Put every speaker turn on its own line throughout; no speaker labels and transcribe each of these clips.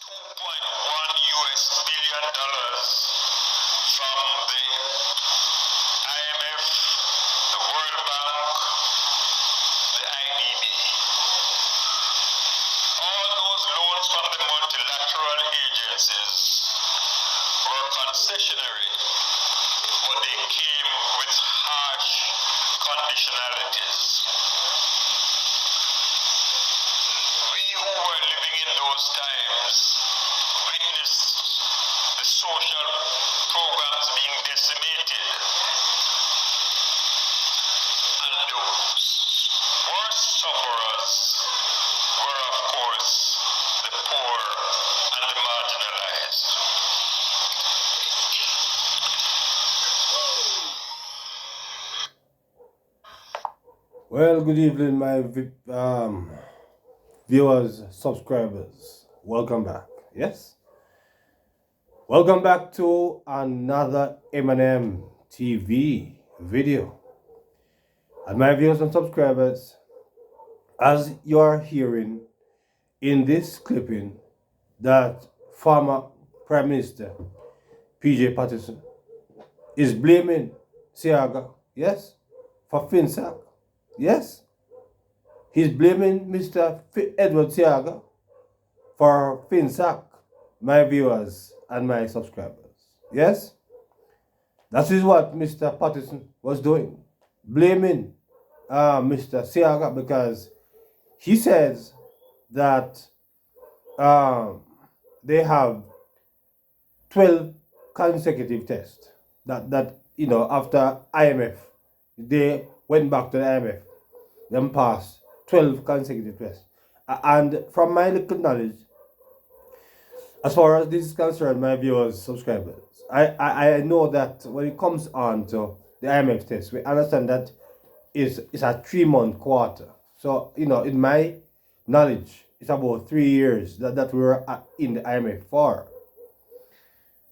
$2.1 billion from the IMF, the World Bank, the IDB. All those loans from the multilateral agencies were concessionary, but they came with harsh conditionalities. We who were living in those times witnessed the social programs being decimated, and the worst sufferers were, of course, the poor and the marginalized.
Well, good evening, my viewers, subscribers. Welcome back. Yes? Welcome back to another M&M TV video. And my viewers and subscribers, as you are hearing in this clipping, that former Prime Minister PJ Patterson is blaming Seaga, yes, for FINSAC. Yes, he's blaming Mr. Edward Seaga for FINSAC, my viewers and my subscribers. Yes, that is what Mr. Patterson was doing, blaming Mr. Seaga, because he says that they have 12 consecutive tests that after IMF, they went back to the IMF, then passed 12 consecutive tests. And from my little knowledge, as far as this is concerned, my viewers, subscribers, I know that when it comes on to the IMF test, we understand that it's a 3-month quarter. So, in my knowledge, it's about 3 years that we were in the IMF for.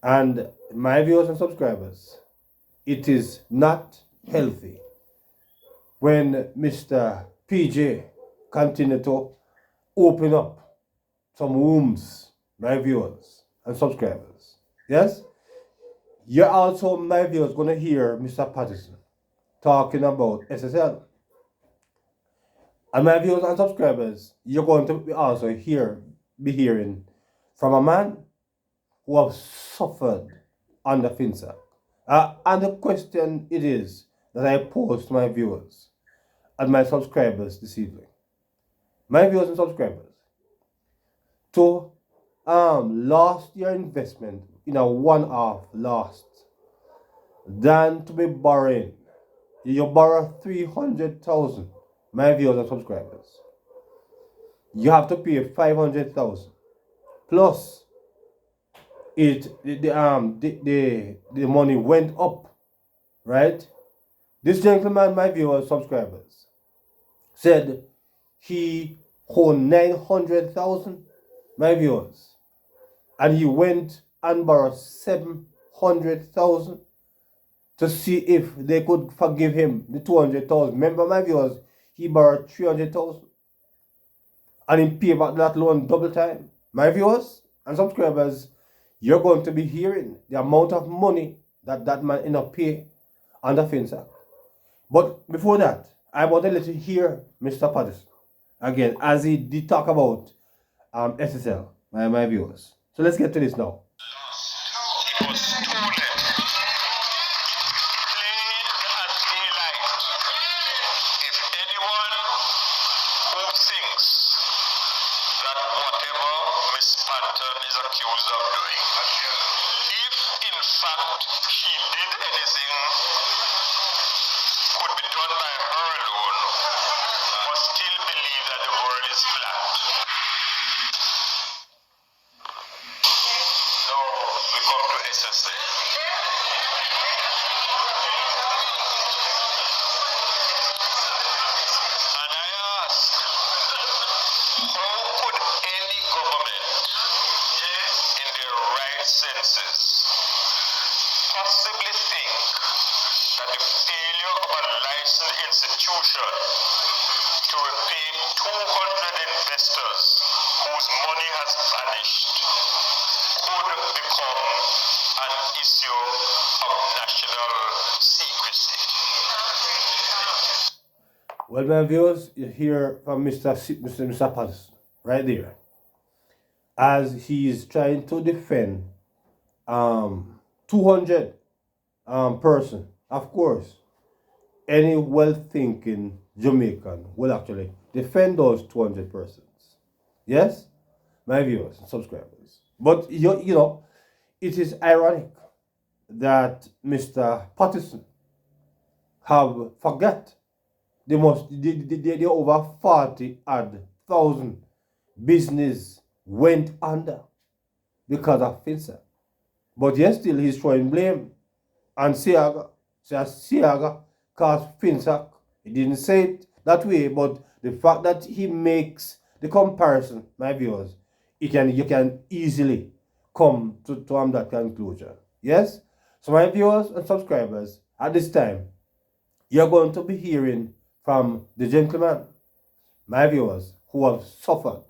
And my viewers and subscribers, it is not healthy when Mr. PJ continue to open up some wombs, my viewers and subscribers. Yes? You're also, my viewers, going to hear Mr. Patterson talking about SSL. And my viewers and subscribers, you're going to also be hearing from a man who has suffered under FINSAC. And the question it is that I pose to my viewers and my subscribers this evening. My viewers and subscribers, to lost your investment in a one-off lost than to be borrowing. You borrow 300,000, my viewers and subscribers. You have to pay 500,000 plus the money went up, right? This gentleman, my viewers, subscribers, said he owed 900,000, my viewers, and he went and borrowed 700,000 to see if they could forgive him the 200,000. Remember, my viewers, he borrowed 300,000, and he paid back that loan double time. My viewers and subscribers, you're going to be hearing the amount of money that man ended up paying under FINSAC. But before that, I want to let you hear Mr. Patterson again, as he did talk about SSL, my viewers. So let's get to this now.
It was stolen, plain as daylight. If anyone who thinks that whatever Miss Patton is accused of doing, if in fact she did anything, could be done by her alone, but still believe that the world is flat. Now we come to SSA. And I ask, how could any government in their right senses possibly think that the failure of a licensed institution to repay 200 investors who whose money has vanished could become an issue of national secrecy.
Well, my viewers, you hear from Mr. Patterson right there, as he is trying to defend 200 person. Of course, any well-thinking Jamaican will actually defend those 200 persons. Yes, my viewers and subscribers. But you know, it is ironic that Mr. Patterson have forget the over 40,000 business went under because of FINSAC. But yet still he's throwing blame on Seaga. Seaga caused FINSAC. He didn't say it that way, but the fact that he makes the comparison, my viewers, you can easily come to that conclusion. Yes? So my viewers and subscribers, at this time, you're going to be hearing from the gentleman, my viewers, who have suffered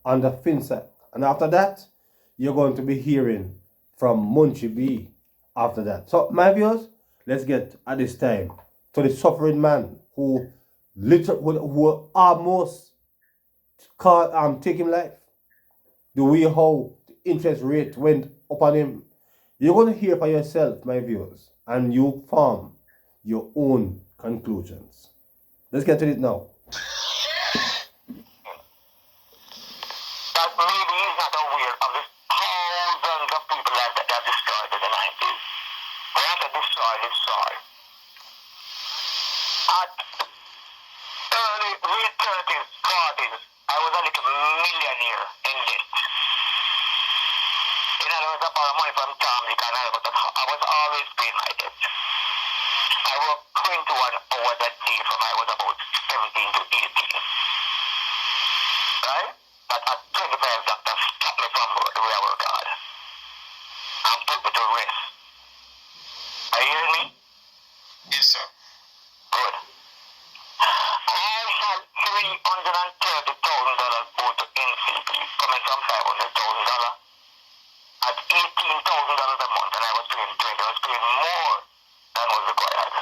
under FINSAC. And after that, you're going to be hearing from Munchie B after that. So, my viewers, let's get at this time to the suffering man who almost take him life. The way how the interest rate went up on him. You're going to hear for yourself, my viewers, and you form your own conclusions. Let's get to it now.
That maybe he's not aware of the thousands of people that have destroyed in the 90s. They have to destroy this soil. At early, late 30s, 40s, I was a little millionaire in debt. In other words, I borrowed money from Tom, but I was always paying my debt. I worked 21 hours a day from I was about 17 to 18. Right? But at 25, doctor stopped me from the way I work hard and put me to rest. Are you hearing me? Yes, sir. Good. I had $330,000 owed to NCP, coming from $500,000 at $18,000 a month, and I was paying 20. I was paying more than was required.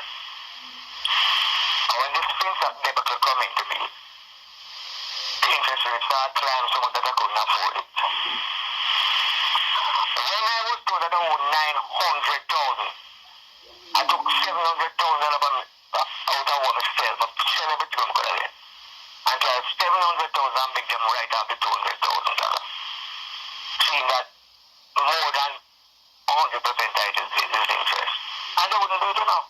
And when this FINSAC debacle come into me, the interest rate started climbing so much that I couldn't afford it. When I was told that I owed $900,000, I took $700,000 out of what I sell, but sell everything I'm going to get. And so I had $700,000 and make them write off the $200,000. Seeing that more than 100% I just did is interest. And they wouldn't do it enough.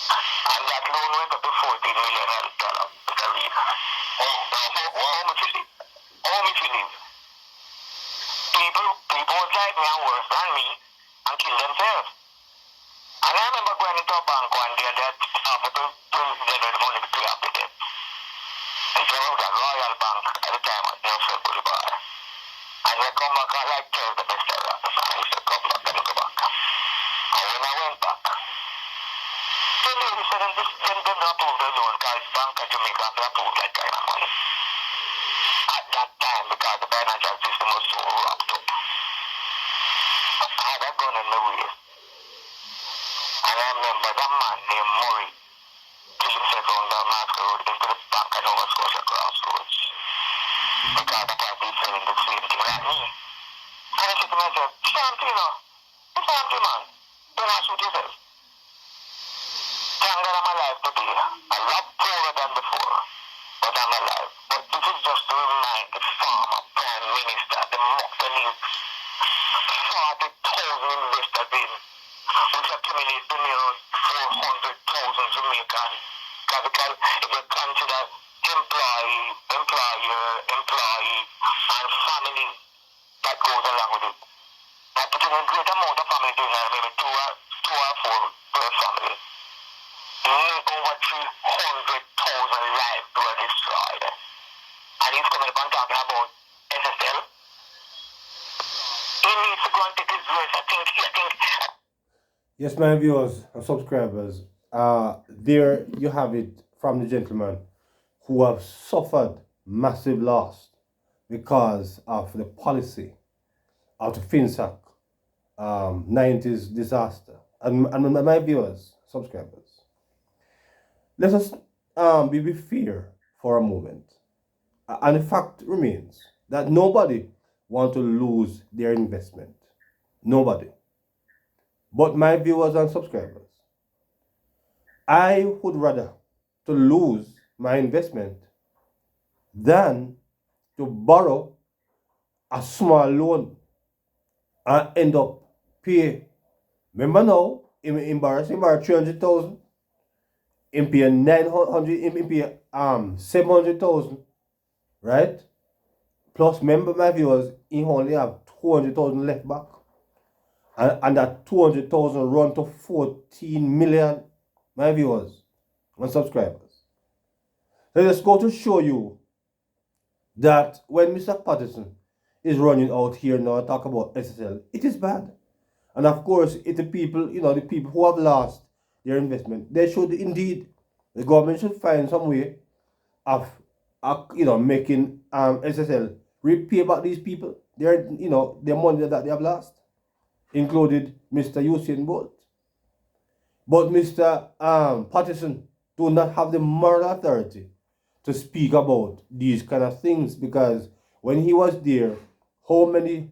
And that loan went up to $14 million. It's a read. How much you leave? How much you leave? People like me are worse than me and kill themselves. And I remember going into a bank one day and they had offered to generate money to pay off the debt. And so I was at Royal Bank at the time at Nelson Boulevard. And they come back and like tell the Mr. Rapp, and I used to come back and go back. And when I went back, the lady said them approved the loan because Bank of Jamaica approved that kind of money. At that time, because the financial system was so wrapped up. I had a gun in the waist. And I remember that man named Murray till himself on the Masco Road into the Bank of Nova Scotia Crossroads. Because I thought he's saying the same thing like me. And I said to myself, Santino, it's empty, man. Don't have to shoot yourself. Thank God I'm alive today. A lot poorer than before. But I'm alive. But this is just to remind the former Prime Minister, the Moxley's 40,000 investors in, which accumulates the near 400,000 Jamaican capital if you consider employee, and family that goes along with it. That putting a great amount of family doing that, maybe two or four per family. Over 300,000 lives were destroyed. And he's coming up and talking about SSL. He needs to go and take his rest. I think.
Yes, my viewers and subscribers, there you have it from the gentleman who have suffered massive loss because of the policy of the FINSAC 90s disaster. And my viewers, subscribers, let us be fair for a moment. And the fact remains that nobody wants to lose their investment. Nobody. But my viewers and subscribers, I would rather to lose my investment than to borrow a small loan and end up pay. Remember now, in borrow 300,000, in pay 900, in pay 700,000, right? Plus, remember my viewers, he only have 200,000 left back. And that 200,000 run to 14 million, my viewers and subscribers. So let's go to show you that when Mr. Patterson is running out here now talk about SSL, it is bad. And of course, it's the people, the people who have lost their investment, they should indeed, the government should find some way of, making SSL repay back these people their money that they have lost, included Mr. Usain Bolt. But Mr. Patterson do not have the moral authority to speak about these kind of things, because when he was there, how many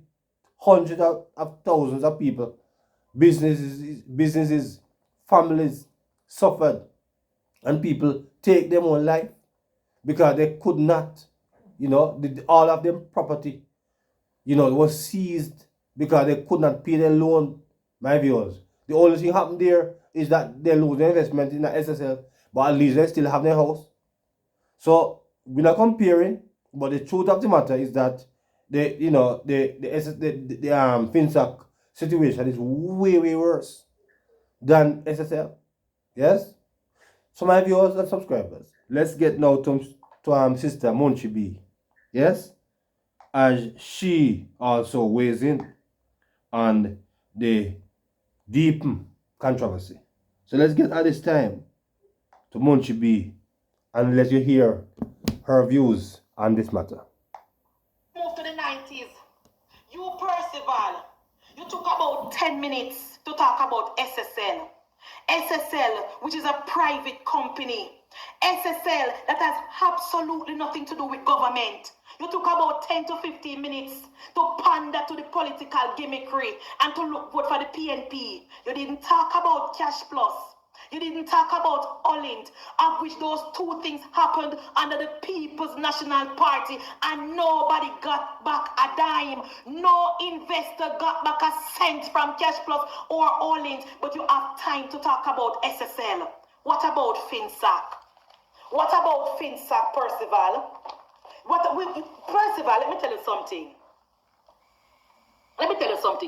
hundreds of thousands of people, businesses, families suffered, and people take their own life because they could not, all of them property, was seized because they could not pay their loan, my viewers. The only thing happened there is that they lose their investment in the SSL, but at least they still have their house. So we're not comparing, but the truth of the matter is that the FinSAC situation is way, way worse than SSL. Yes? So my viewers and subscribers, let's get now to Sister Munchie B. Yes? As she also weighs in on the deep controversy. So let's get at this time to Munchie B and let you hear her views on this matter.
Move to the 90s. You, Percival, you took about 10 minutes to talk about SSL. SSL, which is a private company. SSL that has absolutely nothing to do with government. You took about 10 to 15 minutes to pander to the political gimmickry and to vote for the PNP. You didn't talk about Cash Plus. You didn't talk about Olint, of which those two things happened under the People's National Party, and nobody got back a dime. No investor got back a cent from Cash Plus or Olint, but you have time to talk about SSL. What about FINSAC? What about FINSAC, Percival? Percival, let me tell you something.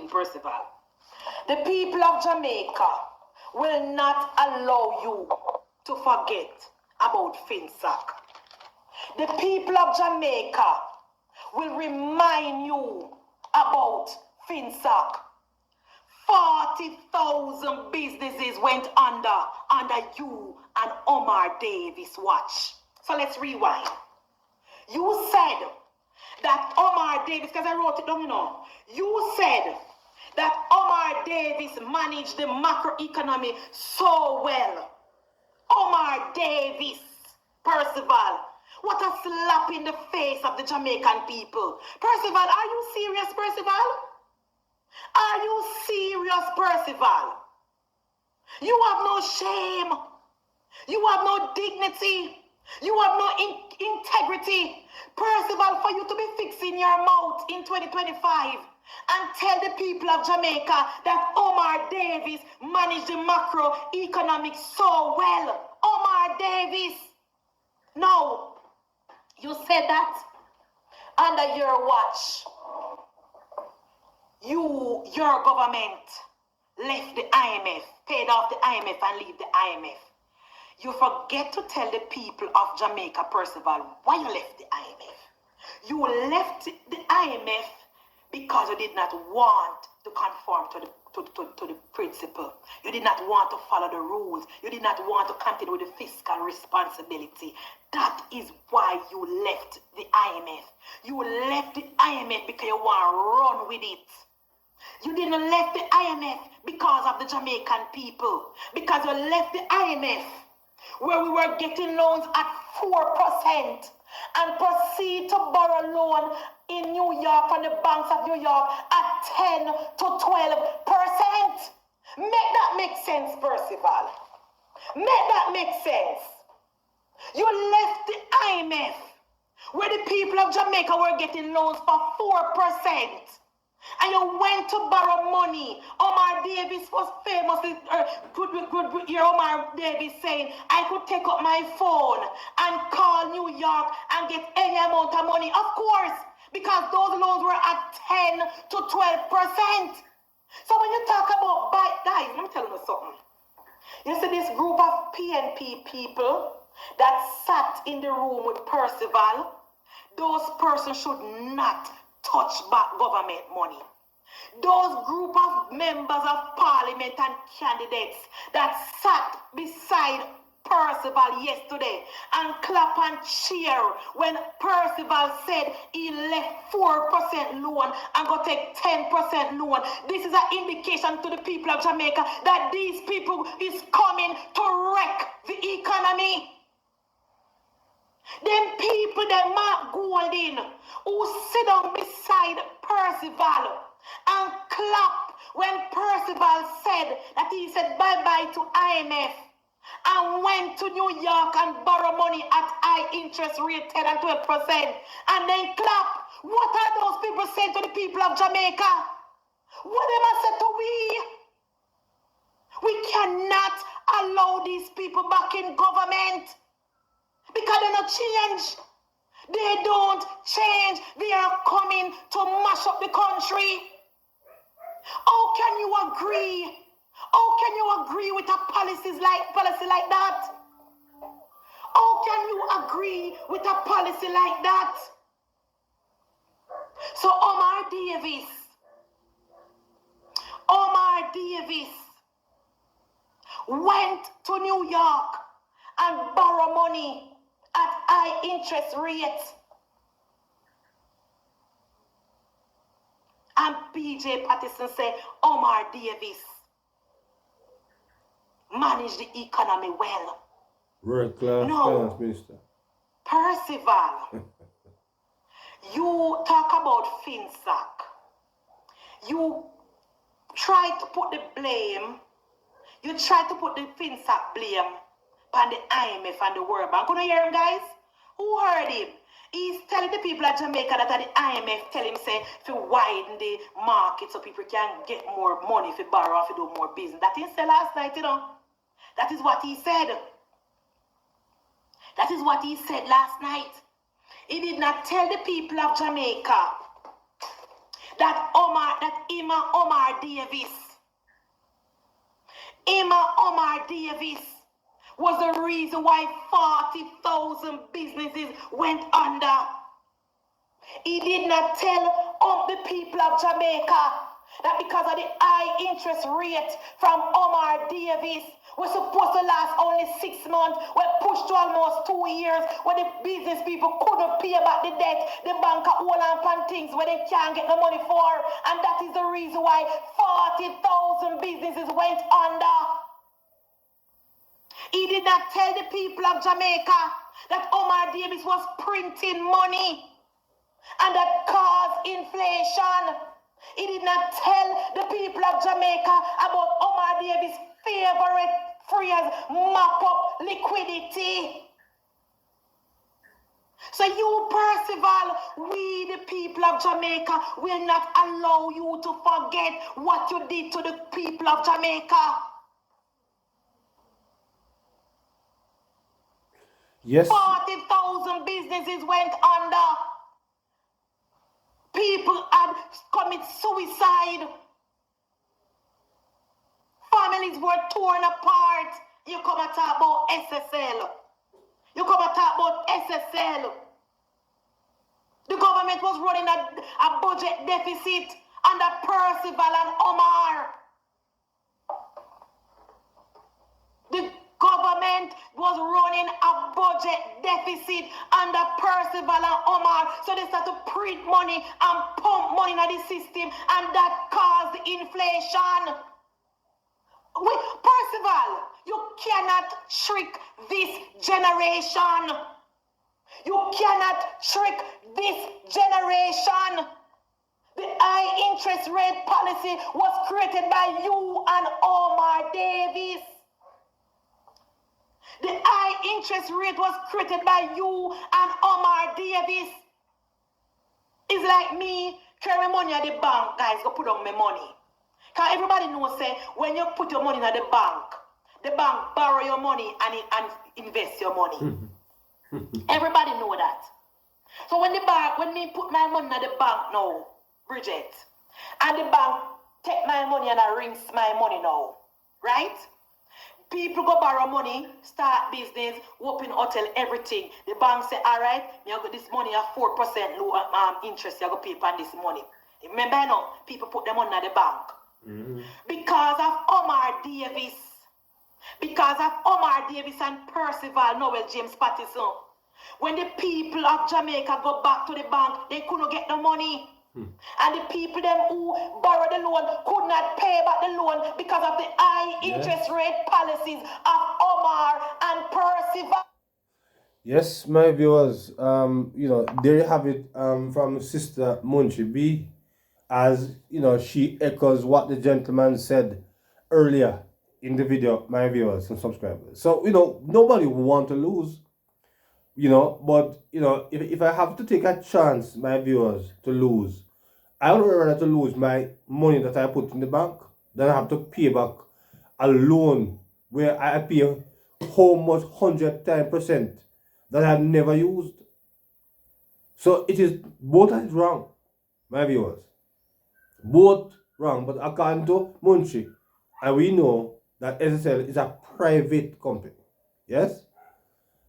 Percival. The people of Jamaica will not allow you to forget about FINSAC. The people of Jamaica will remind you about FINSAC. 40,000 businesses went under you and Omar Davis' watch. So let's rewind. You said that Omar Davis, because I wrote it down, you said that Omar Davis managed the macroeconomy so well. Omar Davis, Percival, what a slap in the face of the Jamaican people. Percival, are you serious, Percival? Are you serious, Percival? You have no shame. You have no dignity. You have no integrity. Percival, for you to be fixing your mouth in 2025 and tell the people of Jamaica that Omar Davis managed the macroeconomics so well. Omar Davis. No, you said that under your watch. Your government left the IMF, paid off the IMF and leave the IMF. You forget to tell the people of Jamaica, Percival, why you left the IMF. You left the IMF because you did not want to conform to to the principle. You did not want to follow the rules. You did not want to continue with the fiscal responsibility. That is why you left the IMF. You left the IMF because you want to run with it. You didn't left the IMF because of the Jamaican people. Because you left the IMF where we were getting loans at 4% and proceed to borrow loan in New York from the banks of New York at 10 to 12%. Make that make sense, Percival. Make that make sense. You left the IMF where the people of Jamaica were getting loans for 4%. And you went to borrow money. Omar Davis was famously, good hear Omar Davis saying, I could take up my phone and call New York and get any amount of money. Of course, because those loans were at 10 to 12%. So when you talk about guys, let me tell you something. You see this group of PNP people that sat in the room with Percival, those persons should not touch back government money. Those group of members of parliament and candidates that sat beside Percival yesterday and clap and cheer when Percival said he left 4% loan and go take 10% loan. This is an indication to the people of Jamaica that these people is coming to wreck the economy. Them people that Mark Golding who sit down beside Percival and clap when Percival said that he said bye-bye to IMF and went to New York and borrow money at high interest rate 10 and 12% and then clap. What are those people saying to the people of Jamaica? What am I said to we? We cannot allow these people back in government. Because they don't change. They don't change. They are coming to mash up the country. How can you agree? How can you agree with a policy like that? How can you agree with a policy like that? So Omar Davis went to New York and borrow money at high interest rates. And PJ Patterson said, Omar Davis managed the economy well.
World-class finance minister.
Percival, you talk about FINSAC. You try to put the blame, you try to put the FINSAC blame on the IMF and the World Bank. Couldn't hear him, guys? Who heard him? He's telling the people of Jamaica that the IMF tell him, say, if you widen the market so people can get more money if you borrow, if you do more business. That he said last night, you know. That is what he said. That is what he said last night. He did not tell the people of Jamaica that Omar Davis was the reason why 40,000 businesses went under. He did not tell the people of Jamaica that because of the high interest rate from Omar Davis was supposed to last only 6 months, were pushed to almost 2 years, where the business people couldn't pay back the debt, the bank hold on things where they can't get the money for, and that is the reason why 40,000 businesses went under. He did not tell the people of Jamaica that Omar Davis was printing money and that caused inflation. He did not tell the people of Jamaica about Omar Davis' favorite phrase, mop up liquidity. So you, Percival, we the people of Jamaica will not allow you to forget what you did to the people of Jamaica.
Yes.
40,000 businesses went under. People had committed suicide. Families were torn apart. You come and talk about SSL. You come and talk about SSL. The government was running a budget deficit under Percival and Omar. government was running a budget deficit under Percival and Omar. So they started to print money and pump money into the system, and that caused inflation. Percival, you cannot trick this generation. You cannot trick this generation. The high interest rate policy was created by you and Omar Davis. The high interest rate was created by you and Omar Davis. It's like me carry money at the bank, guys, go put on my money. Because everybody knows, say, when you put your money in the bank borrow your money and invest your money. Everybody know that. So when me put my money in the bank now, Bridget, and the bank take my money and I rinse my money now, right? People go borrow money, start business, open hotel, everything. The bank say, all right, you got this money at 4% low interest, you got to pay for this money. Remember now, people put their money in the bank. Because of Omar Davis. Because of Omar Davis and Percival Noel James Patterson. When the people of Jamaica go back to the bank, they couldn't get the money. And the people them who borrowed the loan could not pay back the loan because of the high interest rate policies of Omar and Percival.
Yes, my viewers, there you have it from Sister Munchi B, as she echoes what the gentleman said earlier in the video, my viewers and subscribers. So nobody want to lose, but if I have to take a chance, my viewers, to lose, I would rather to lose my money that I put in the bank than I have to pay back a loan where I pay almost 110% that I've never used. So it is both is wrong, my viewers. Both wrong, but according to Munchi, and we know that SSL is a private company. Yes?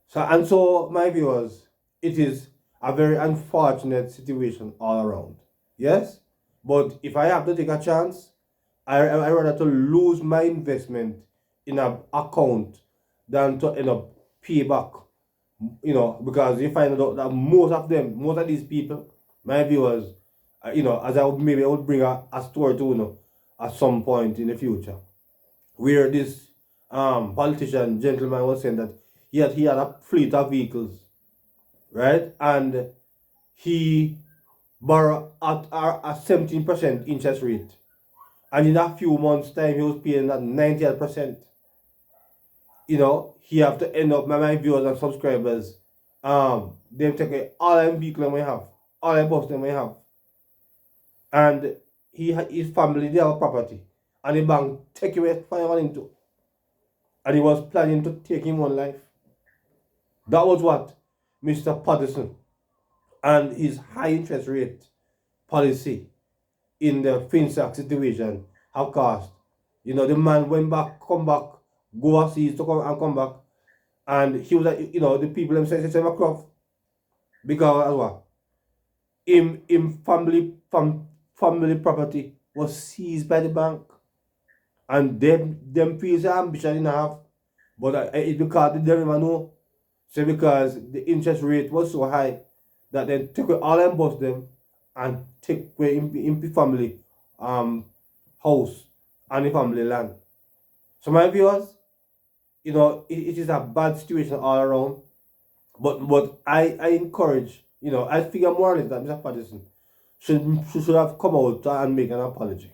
So my viewers, it is a very unfortunate situation all around. Yes? But if I have to take a chance, I rather to lose my investment in an account than to end up pay back. Because you find out that most of these people, my viewers, as I would bring a story to at some point in the future, where this politician gentleman was saying that he had a fleet of vehicles, right? And he borrowed at a 17% interest rate. And in a few months' time, he was paying at 98%. He have to end up, my viewers and subscribers, them take away all them vehicles we have, all them bus them we have. And his family, they have property. And the bank take away $500 and he was planning to take him on life. That was what Mr. Patterson and his high interest rate policy in the FINSAC situation have cost. The man went back, come back, go overseas to come and come back. And he was like, the people themselves say a crop. Because what? Family property was seized by the bank. And them feels ambition in half. But it's because they didn't even know. So because the interest rate was so high that they took away all them bust them and take away in family house and the family land. So my viewers, it is a bad situation all around. But I encourage, I figure morally that Mr. Patterson should have come out and make an apology.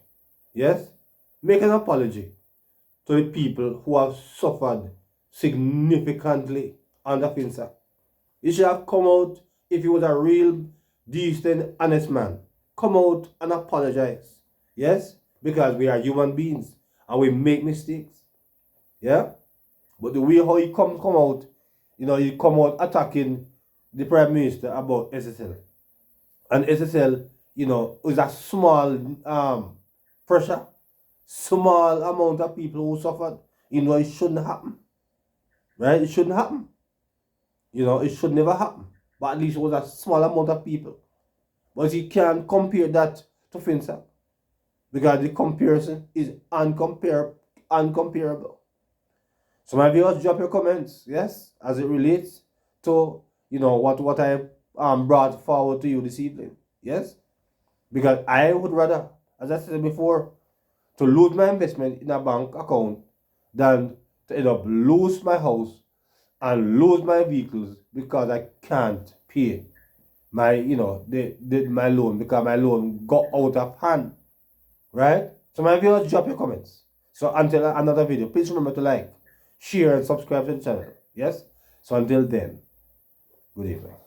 Yes? Make an apology to the people who have suffered significantly under FINSAC. He should have come out, if he was a real, decent, honest man, come out and apologize. Yes? Because we are human beings and we make mistakes. Yeah? But the way how he come out, he come out attacking the Prime Minister about SSL. And SSL, is a small pressure, small amount of people who suffered. It shouldn't happen. Right? It shouldn't happen. It should never happen. But at least it was a small amount of people. But you can't compare that to FINSAC. Because the comparison is uncomparable. So my viewers, drop your comments, yes, as it relates to, you know, what I brought forward to you this evening, yes, because I would rather, as I said before, to lose my investment in a bank account than to end up lose my house and lose my vehicles because I can't pay my, you know, my loan, because my loan got out of hand, right? So my viewers, drop your comments. So until another video, please remember to like, share, and subscribe to the channel. Yes? So until then, good evening.